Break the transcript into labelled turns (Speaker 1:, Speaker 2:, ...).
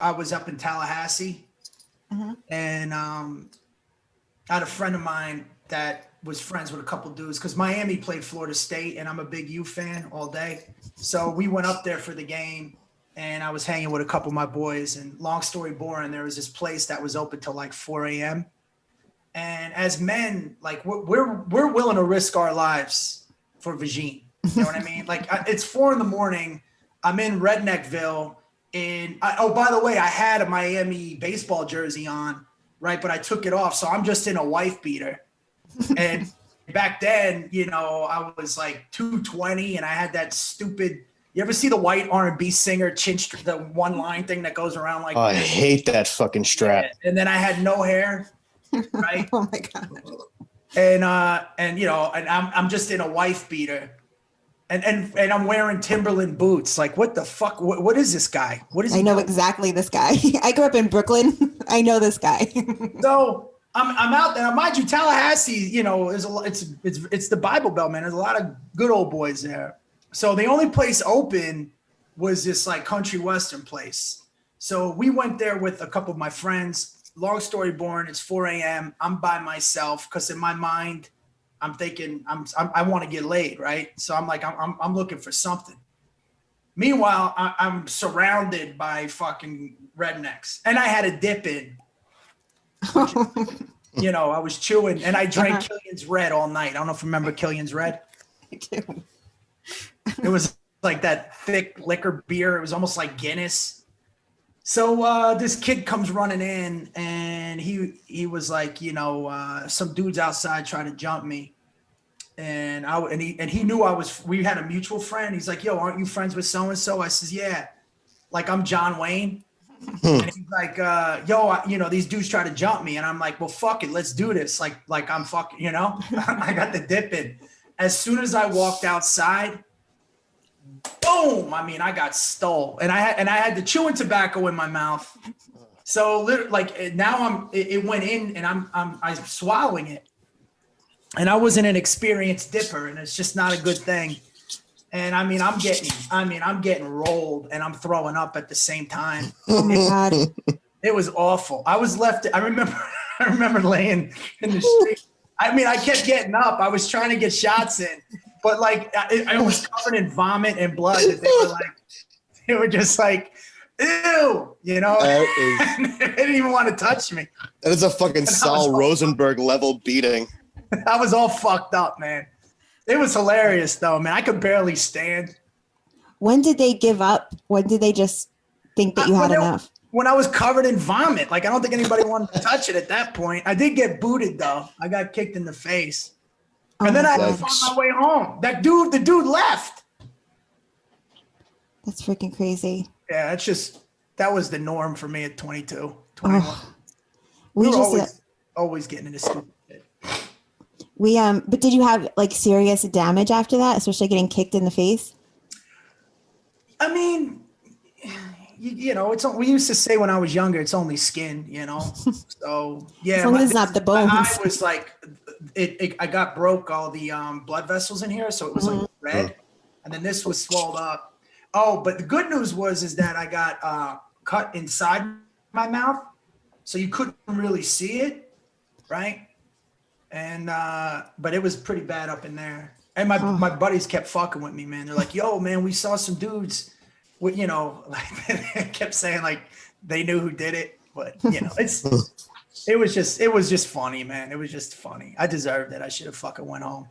Speaker 1: I was up in Tallahassee, and I had a friend of mine that was friends with a couple dudes because Miami played Florida State, and I'm a big U fan all day. So we went up there for the game, and I was hanging with a couple of my boys. And long story boring, there was this place that was open till like 4 a.m. And as men, like we're willing to risk our lives for Vagine. You know what I mean? Like it's 4 a.m. I'm in Redneckville. And oh, by the way, I had a Miami baseball jersey on, right? But I took it off. So I'm just in a wife beater. And back then, you know, I was like 220 and I had that stupid, you ever see the white R&B singer cinch, the one line thing that goes around like
Speaker 2: I hate that fucking strap.
Speaker 1: Yeah. And then I had no hair, right?
Speaker 3: Oh my God.
Speaker 1: And you know, and I'm just in a wife beater. And I'm wearing Timberland boots. Like, what the fuck? What is this guy? What is he
Speaker 3: I know
Speaker 1: doing?
Speaker 3: exactly this guy. I grew up in Brooklyn. I know this guy.
Speaker 1: So I'm out there. Mind you, Tallahassee, you know, it's the Bible Belt, man. There's a lot of good old boys there. So the only place open was this like country western place. So we went there with a couple of my friends. Long story boring. It's 4 a.m. I'm by myself because in my mind, I'm thinking I want to get laid, right? So I'm like I'm looking for something. Meanwhile, I'm surrounded by fucking rednecks, and I had a dip in. You know, I was chewing, and I drank Killian's Red all night. I don't know if you remember Killian's Red.
Speaker 3: I do.
Speaker 1: It was like that thick liquor beer. It was almost like Guinness. So this kid comes running in, and he was like, you know, some dudes outside trying to jump me, and he knew I was. We had a mutual friend. He's like, yo, aren't you friends with so and so? I says, yeah. Like I'm John Wayne, and he's like, yo, you know, these dudes try to jump me, and I'm like, well, fuck it, let's do this. Like I'm fucking, you know, I got the dip in. As soon as I walked outside. Boom! I mean, I got stole, and I had the chewing tobacco in my mouth. So, like now it went in, and I'm swallowing it, and I wasn't an experienced dipper, and it's just not a good thing. And I mean, I'm getting rolled, and I'm throwing up at the same time.
Speaker 3: Oh my God!
Speaker 1: It was awful. I was left. I remember laying in the street. I mean, I kept getting up. I was trying to get shots in. But like I was covered in vomit and blood. That they were just like, ew, you know. They didn't even want to touch me.
Speaker 2: That is a fucking Saul Rosenberg level beating.
Speaker 1: I was all fucked up, man. It was hilarious though, man. I could barely stand.
Speaker 3: When did they give up? When did they just think that you had enough?
Speaker 1: When I was covered in vomit, like I don't think anybody wanted to touch it at that point. I did get booted though. I got kicked in the face. And then I had to find my way home. The dude left.
Speaker 3: That's freaking crazy.
Speaker 1: Yeah, that was the norm for me at 22, 21.
Speaker 3: Oh,
Speaker 1: we were always getting into stupid shit.
Speaker 3: But did you have like serious damage after that, especially getting kicked in the face?
Speaker 1: I mean, you know, we used to say when I was younger, it's only skin, you know? So, yeah.
Speaker 3: As long as it's not the bones.
Speaker 1: I was like, I got broke all the blood vessels in here, so it was like red, and then this was swelled up. Oh, but the good news is that I got cut inside my mouth, so you couldn't really see it, right? And but it was pretty bad up in there. And my buddies kept fucking with me, man. They're like, "Yo, man, we saw some dudes, with, you know," like they kept saying like they knew who did it, but you know, it was just funny, man. It was just funny. I deserved it. I should have fucking went home.